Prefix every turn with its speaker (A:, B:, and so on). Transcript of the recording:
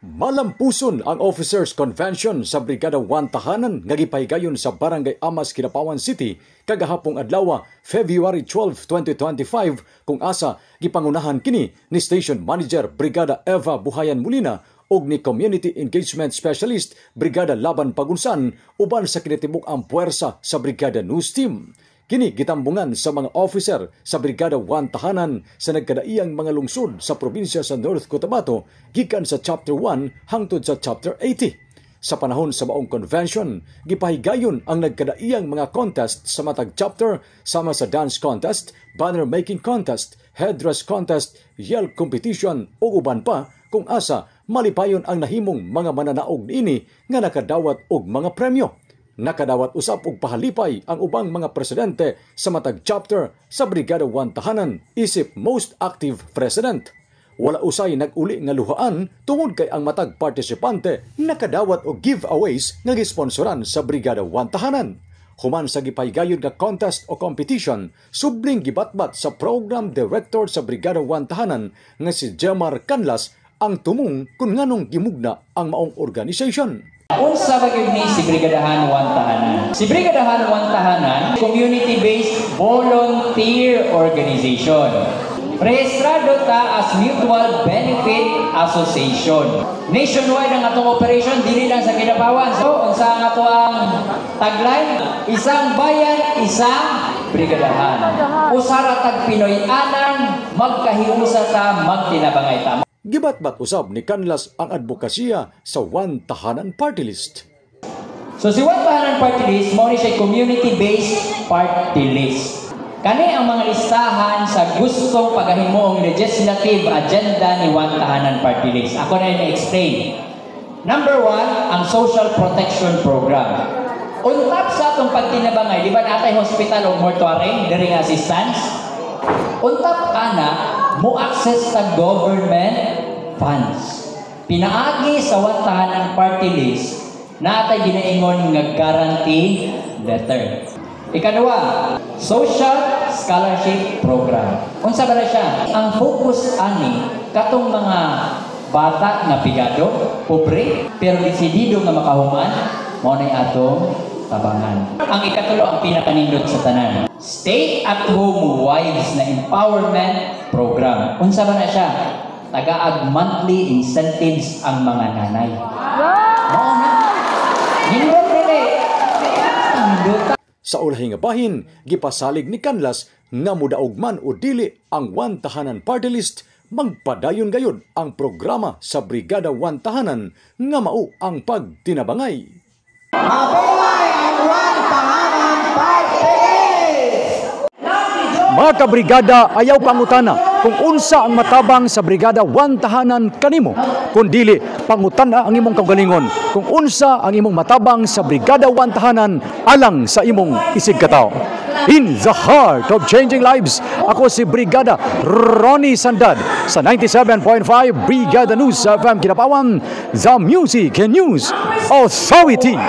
A: Malampuson ang Officers Convention sa Brigada 1 Tahanan nga gipahigayon sa Barangay Amas, Kidapawan City kagahapong adlaw, February 12, 2025 kung asa gipangunahan kini ni Station Manager Brigada Eva Buhayan Molina ug ni Community Engagement Specialist Brigada Laban Pagunsan uban sa kinatibuk ang puwersa sa Brigada News Team. Kini gitambungan sa mga officer sa Brigada 1 Tahanan sa nagkadaiyang mga lungsod sa probinsya sa North Cotabato gikan sa Chapter 1 hangtod sa Chapter 80. Sa panahon sa maong convention, gipahigayon ang nagkadaiyang mga contest sa matag chapter sama sa dance contest, banner making contest, headdress contest, yell competition o uban pa kung asa malipayon ang nahimong mga mananaog niini nga nakadawat og mga premyo. Nakadawat usap og pahalipay ang ubang mga presidente sa matag chapter sa Brigada 1 Tahanan isip most active president. Wala usay nag-uli nga luhaan tungod kay ang matag partisipante nakadawat og giveaways nga gisponsoran sa Brigada 1 Tahanan. Human sa gipahigayon nga contest o competition, subling gibatbat sa program director sa Brigada 1 Tahanan nga si Jemar Canlas ang tumong kung nganong gimugna ang maong organization.
B: Unsa ba gyud ni si Brigadahan 1 Tahanan? Si Brigadahan 1 Tahanan, community-based volunteer organization. Rehistrado ta as Mutual Benefit Association. Nationwide ang atong operation, dili lang sa Kidapawan. So, unsa ang ato ang tagline? Isang bayan, isang brigadahan. Usara tag Pinoy anang, magkahiusa ta, magtinabangay ta.
A: Gibatbat usab ni Canlas ang advokasya sa 1 Tahanan Party List.
B: So si 1 Tahanan Party List, mo ni siya community-based party list. Kani ang mga listahan sa gustong pagahimoong legislative agenda ni 1 Tahanan Party List. Ako na i-explain. Number 1, ang Social Protection Program. Untap sa atong pagtinabangay, di ba natay hospital o mortuary, diri nga assistance? Untap ana, mo access sa government funds. Pinaagi sa 1 Tahanan Party List, natay ginaingon nga guarantee letter. Ikadua, Social Scholarship Program. Unsa ba na siya? Ang focus ani katong mga bata nga pigado, pobre, pero desidido nga makahuman, mao nay atong tabangan. Ang ikatulo ang pinakanindot sa tanan. Stay-at-home wives na empowerment program. Unsa ba na siya? Tagaag monthly incentives ang mga nanay. Mao na. Nindot dili.
A: Sa ulahing nga bahin, gipasalig ni Canlas nga mudaog man o dili ang 1 Tahanan Party List, magpadayon gayud ang programa sa Brigada 1 Tahanan nga mao ang pagtinabangay.
C: Mabuhay ang 1 Tahanan Party List!
A: Mga kabrigada, ayaw pangutana kung unsa ang matabang sa Brigada 1 Tahanan kanimo, kundili pangutana ang imong kaugalingon kung unsa ang imong matabang sa Brigada 1 Tahanan alang sa imong isigkataw. In the heart of changing lives, ako si Brigada Ronnie Sandad sa 97.5 Brigada News FM Kidapawan, the Music and News Authority.